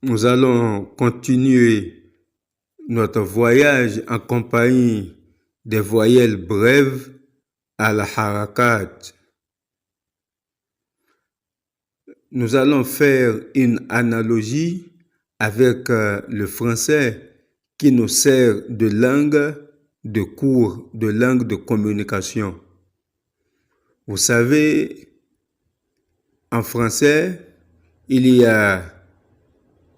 nous allons continuer notre voyage en compagnie des voyelles brèves à la harakat. Nous allons faire une analogie avec le français qui nous sert de langue de cours, de langue de communication. Vous savez, en français, il y a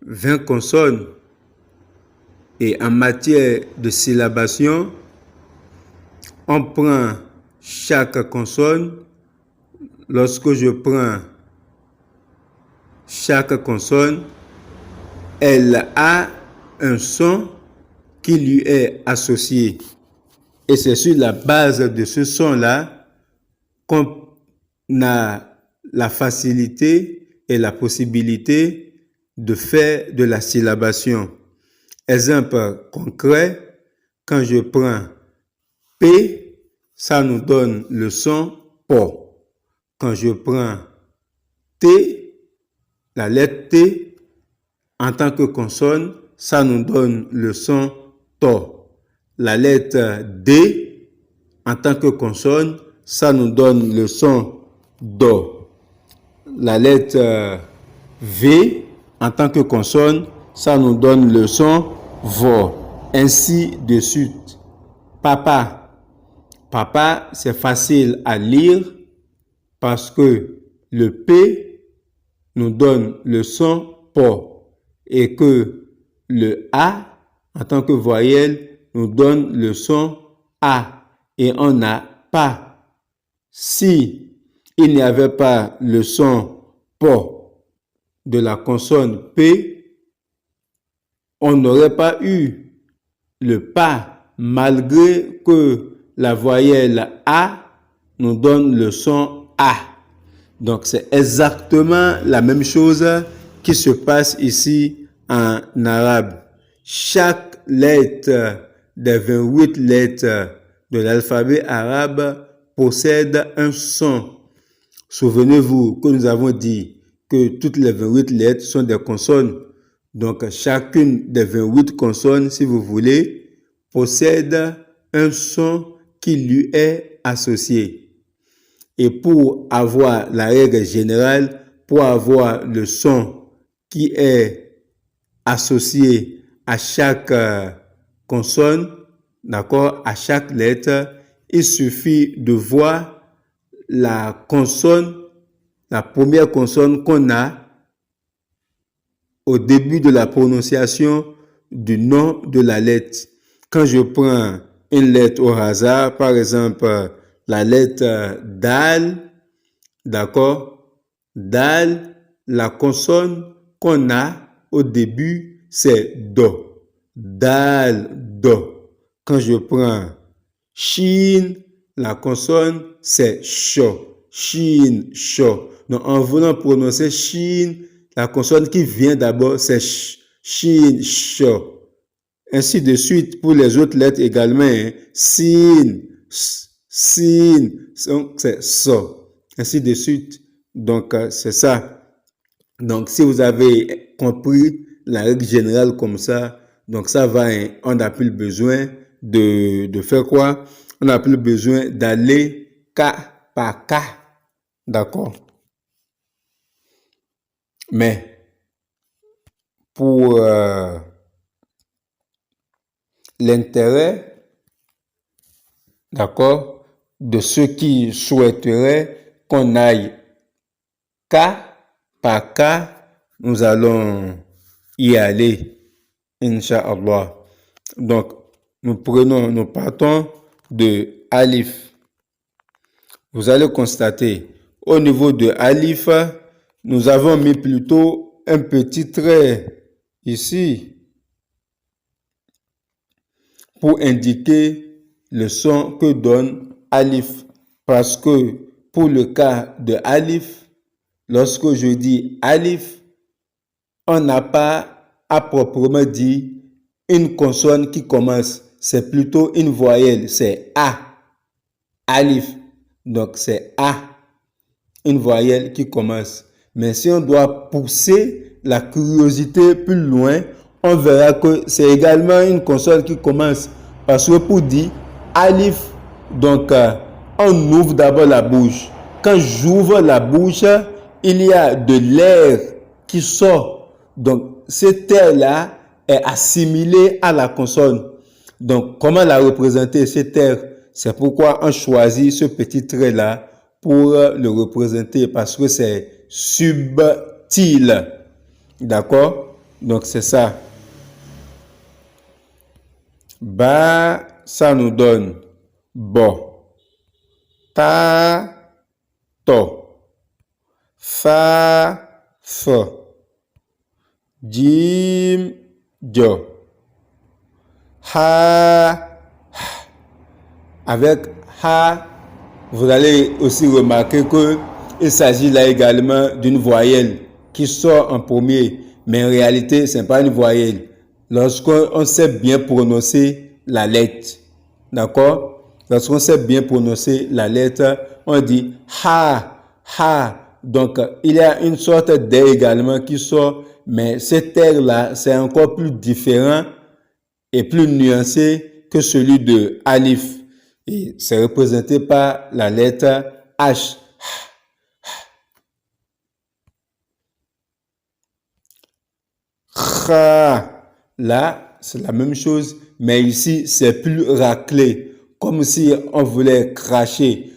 20 consonnes et en matière de syllabation, on prend chaque consonne. Lorsque je prends chaque consonne, elle a un son qui lui est associé. Et c'est sur la base de ce son-là qu'on a la facilité et la possibilité de faire de la syllabation. Exemple concret, quand je prends P, ça nous donne le son PO. Quand je prends T, la lettre T, en tant que consonne, ça nous donne le son TO. La lettre D, en tant que consonne, ça nous donne le son DO. La lettre V, en tant que consonne, ça nous donne le son VO. Ainsi de suite. Papa. Papa, c'est facile à lire parce que le P nous donne le son PO et que le A, en tant que voyelle, nous donne le son A et on n'a pas. Si il n'y avait pas le son PO de la consonne P, on n'aurait pas eu le pas malgré que la voyelle A nous donne le son A. Donc c'est exactement la même chose qui se passe ici en arabe. Chaque lettre des 28 lettres de l'alphabet arabe possède un son. Souvenez-vous que nous avons dit que toutes les 28 lettres sont des consonnes. Donc chacune des 28 consonnes, si vous voulez, possède un son qui lui est associé. Et pour avoir la règle générale, pour avoir le son qui est associé à chaque consonne, d'accord, à chaque lettre, il suffit de voir la consonne, la première consonne qu'on a au début de la prononciation du nom de la lettre. Quand je prends une lettre au hasard, par exemple, la lettre Dal, d'accord? Dal, la consonne qu'on a au début, c'est Do. Dal, Do. Quand je prends Shin, la consonne, c'est Sho. Shin, Sho. Donc, en voulant prononcer Shin, la consonne qui vient d'abord, c'est Shin, Sho. Ainsi de suite pour les autres lettres également. Hein. Sin, Sin, c'est So. Ainsi de suite. Donc, c'est ça. Donc, si vous avez compris la règle générale comme ça, donc ça va, hein, on n'a plus besoin de faire quoi? On n'a plus besoin d'aller cas par cas. D'accord? Mais, pour l'intérêt, d'accord, de ceux qui souhaiteraient qu'on aille cas par cas, nous allons y aller, Inch'Allah. Donc, nous partons de Alif. Vous allez constater, au niveau de Alif, nous avons mis plutôt un petit trait ici pour indiquer le son que donne Alif. Parce que pour le cas de Alif, lorsque je dis Alif, on n'a pas à proprement dit une consonne qui commence. C'est plutôt une voyelle, c'est A. Alif. Donc c'est A. Une voyelle qui commence. Mais si on doit pousser la curiosité plus loin, on verra que c'est également une consonne qui commence par ce pour dire alif. Donc, on ouvre d'abord la bouche. Quand j'ouvre la bouche, il y a de l'air qui sort. Donc, cet air-là est assimilé à la consonne. Donc, comment la représenter, cet air? C'est pourquoi on choisit ce petit trait-là pour le représenter parce que c'est subtil. D'accord? Donc, c'est ça. Ba, ça nous donne bo. Ta, to. Fa, fo. Jim, jo. Ha. Avec ha, vous allez aussi remarquer qu'il s'agit là également d'une voyelle qui sort en premier, mais en réalité, ce n'est pas une voyelle. Lorsqu'on sait bien prononcer la lettre, d'accord? Lorsqu'on sait bien prononcer la lettre, on dit ha, ha. Donc, il y a une sorte d'air également qui sort, mais cet air-là, c'est encore plus différent et plus nuancé que celui de alif. Et c'est représenté par la lettre H. Kha. Là, c'est la même chose, mais ici, c'est plus raclé, comme si on voulait cracher.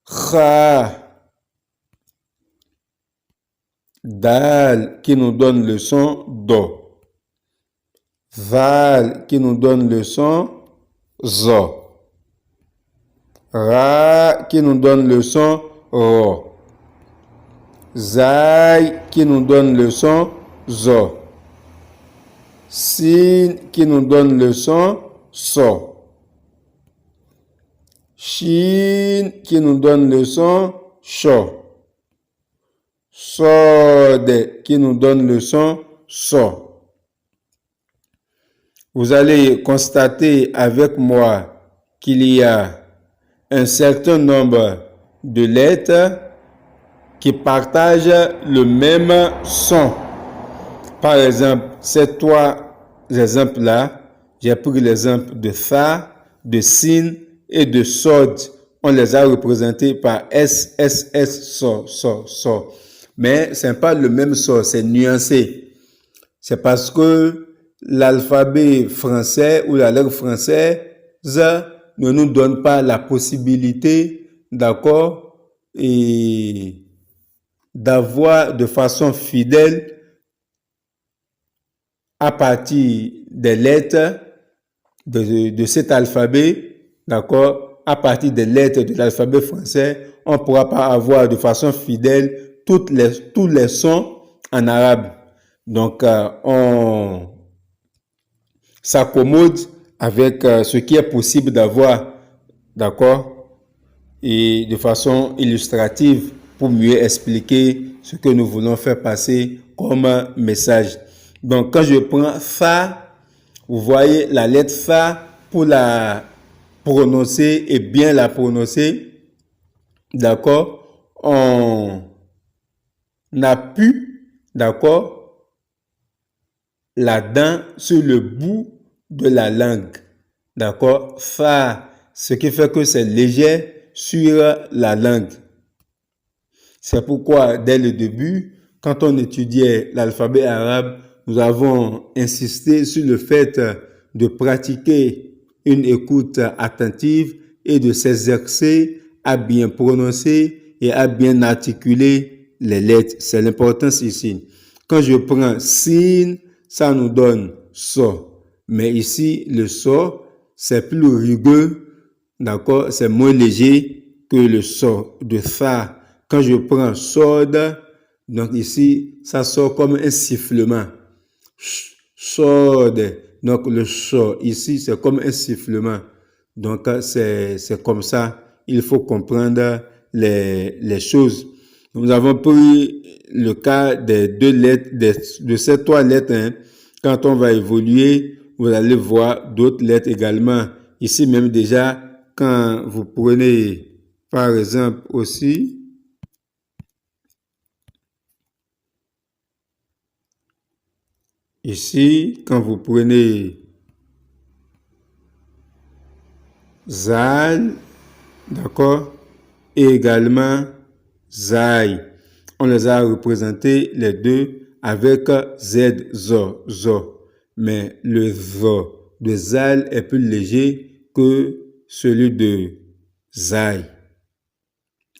Kha. Dal, qui nous donne le son Do. Val, qui nous donne le son Zo. Ra, qui nous donne le son Ro. Zai, qui nous donne le son Zo. Sin, qui nous donne le son So. Shin, qui nous donne le son Sho. Sod, qui nous donne le son So. Vous allez constater avec moi qu'il y a un certain nombre de lettres qui partagent le même son. Par exemple, ces trois exemples-là, j'ai pris l'exemple de Fa, de Sin et de Sod. On les a représentés par S, S, S, So, So, So. Mais ce n'est pas le même So, c'est nuancé. C'est parce que l'alphabet français ou la langue française ne nous donne pas la possibilité, d'accord, et d'avoir de façon fidèle à partir des lettres de cet alphabet, d'accord, à partir des lettres de l'alphabet français, on ne pourra pas avoir de façon fidèle tous les sons en arabe. Donc, on s'accommode avec ce qui est possible d'avoir, d'accord, et de façon illustrative pour mieux expliquer ce que nous voulons faire passer comme message. Donc, quand je prends Fa, vous voyez la lettre Fa, pour la prononcer et bien la prononcer, d'accord, on appuie, d'accord, la dent sur le bout de la langue, d'accord, Fa, ce qui fait que c'est léger sur la langue. C'est pourquoi, dès le début, quand on étudiait l'alphabet arabe, nous avons insisté sur le fait de pratiquer une écoute attentive et de s'exercer à bien prononcer et à bien articuler les lettres. C'est l'importance ici. Quand je prends Sin, ça nous donne So. Mais ici, le So, c'est plus rugueux, d'accord? C'est moins léger que le So de Fa. Quand je prends Sod, donc ici, ça sort comme un sifflement. Sod. Donc le So, ici, c'est comme un sifflement. Donc, c'est comme ça. Il faut comprendre les choses. Nous avons pris le cas des deux lettres, de ces trois lettres. Hein. Quand on va évoluer, vous allez voir d'autres lettres également. Ici même déjà, quand vous prenez, par exemple, aussi, Ici, quand vous prenez Zal, d'accord, et également Zai, on les a représentés les deux avec Z, Zo, Zo. Mais le Zo de Zal est plus léger que celui de Zai.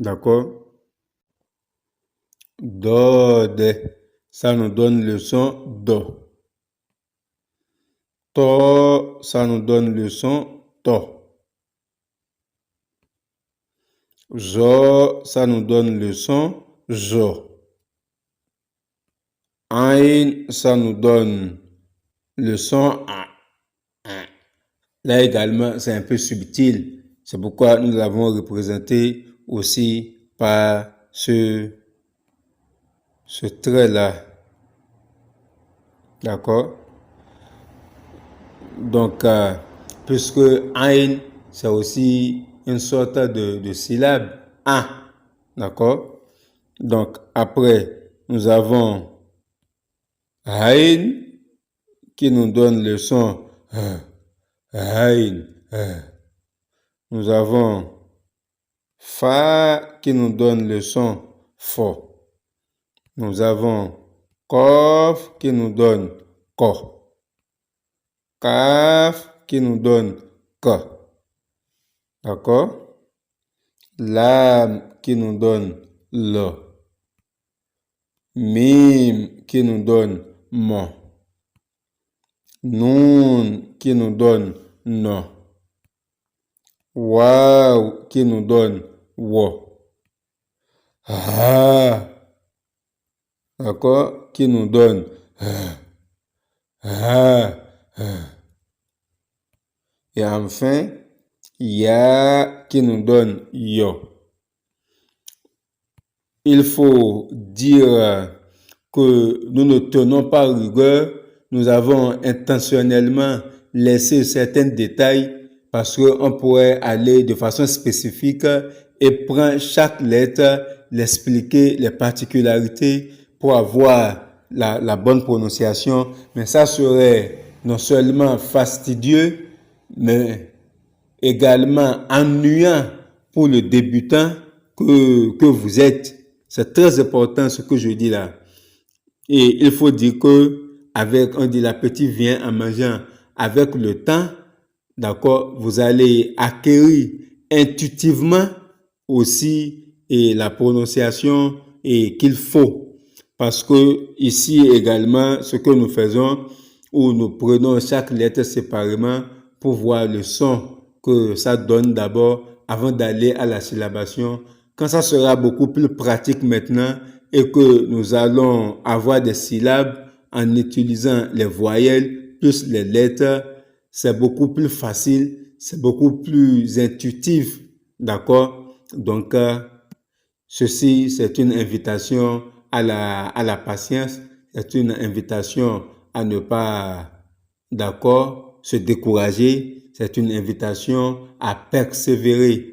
D'accord? Dode, ça nous donne le son Do. To, ça nous donne le son To. Zo, ça nous donne le son Zo. Ain, ça nous donne le son A. Là également, c'est un peu subtil. C'est pourquoi nous l'avons représenté aussi par ce trait-là. D'accord? Donc, puisque Ain, c'est aussi une sorte de syllabe A. D'accord? Donc, après, nous avons Ain qui nous donne le son Ain. Nous avons Fa qui nous donne le son Fo. Nous avons Kof qui nous donne Ko. Kaf qui nous donne Ka. D'accord? Lam qui nous donne Lo. Mim qui nous donne Mo. Noun qui nous donne No. Waw qui nous donne Wo. Ha, d'accord, qui nous donne ha. Et enfin, Ya qui nous donne Yo. Il faut dire que nous ne tenons pas rigueur, nous avons intentionnellement laissé certains détails parce qu'on pourrait aller de façon spécifique et prendre chaque lettre, l'expliquer, les particularités pour avoir la bonne prononciation. Mais ça serait non seulement fastidieux, mais également ennuyant pour le débutant que vous êtes. C'est très important ce que je dis là. Et il faut dire que on dit l'appétit vient en mangeant. Avec le temps, d'accord, vous allez acquérir intuitivement aussi et la prononciation et qu'il faut. Parce que ici également, ce que nous faisons, où nous prenons chaque lettre séparément pour voir le son que ça donne d'abord avant d'aller à la syllabation. Quand ça sera beaucoup plus pratique maintenant et que nous allons avoir des syllabes en utilisant les voyelles plus les lettres, c'est beaucoup plus facile, c'est beaucoup plus intuitif, d'accord? Donc, ceci, c'est une invitation à la patience, c'est une invitation à ne pas, d'accord, se décourager, c'est une invitation à persévérer